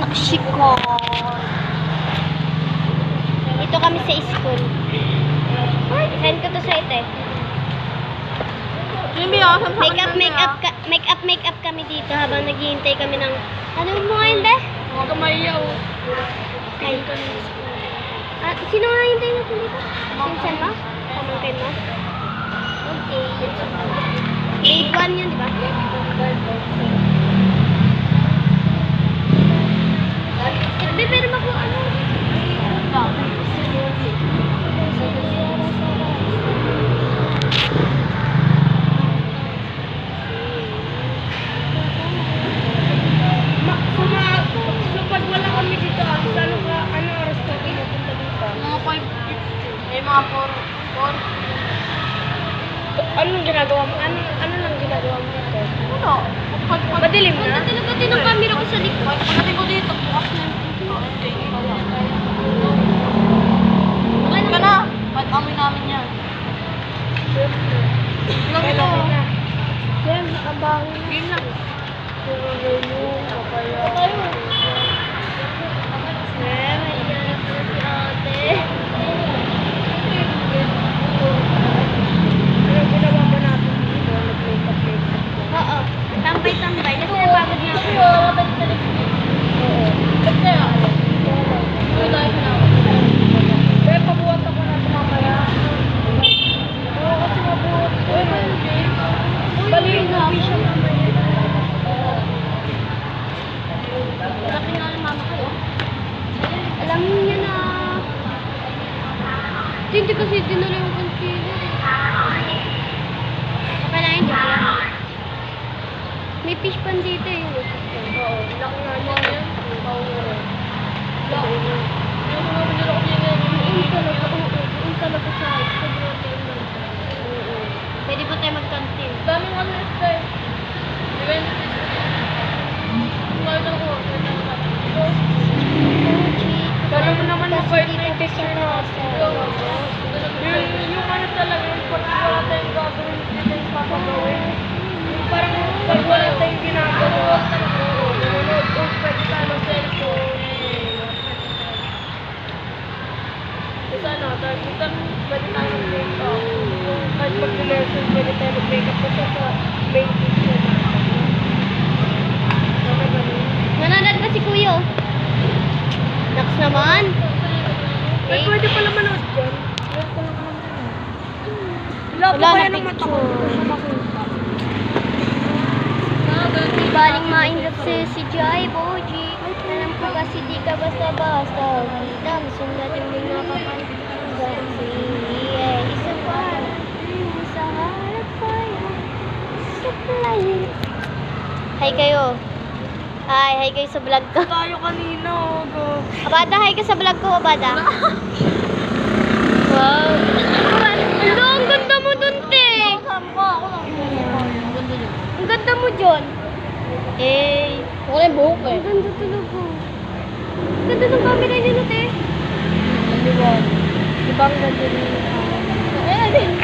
Popsicle. Dito kami sa school. Send ko to sa ite. Make up kami dito habang naghihintay kami ng ano mo ngayon, be? Huwag ka maiyaw. Sino nga hintay natin dito? Pinsan mo? Pamangkin mo? Okay. Grade 1 yun, di ba? Be, pero ako ano? Pag wala kami dito, lalo ka, ano oras ka pinupunta dito? Mga 5:50. May mga 4. Anong ginagawa mo? Ano lang ginagawa mo dito? Ano? Madilim na? Talaga din ang camera ko sa likod. Pagdating ko dito, bukas na yung pinto. Ulit ka na. Ba't amoy namin yan? Ilang ito? Jem, nakabangon na. Game lang. Oo. Tambay-tambay. Kasi napagod na ako. Kaya pabuhat ako na ito mamaya. Oo, kasi mabuhat ko. Baliw na ako siya mamaya. Laki nga ng mama ko. Alam niya na. Hindi kasi dinala yung concealer. Okay lang yun, di ba? May fish pan dito eh. Oo, laki nga niya yan. Laki. Yung mga nila ko yan. Yung talaga sa pwede pa tayo mag-canteen. Daming ano yung style. Event. Kumain ako. Kala mo naman mabait na yung picture na ako. Yung ano talaga, yung pag wala tayong gagawin, hindi tayong papagawin. Yung parang pag wala tayong ginagawa, nanonood ko, pwede tayo ng cellphone. Kasi ano, pwede tayo mag-makeup. Kahit mag-lesson, pwede tayo mag-makeup kasi sa main picture natin. Nanonood ba si Kuya? Naks naman. Ay, pwede pala manood dyan. Wala Wala kaya na ng mata ko. Baling maingap si Jai Boji. Alam ko kasi di ka basta-basta. Kita, gusto natin mga kapag isa pa. Sa harap pa yan. Sa playa. Hi kayo. Hi kayo sa vlog ko. Tayo kanina. Abada, hi ka sa vlog ko, Abada. Wow. Hello, ang ganda mo dun, te. Ang ganda mo, John. Eh. Wala yung buhok eh. Ang ganda talaga. Ang ganda ng camera niyo, te. Di ba? Di ba ang ganda yung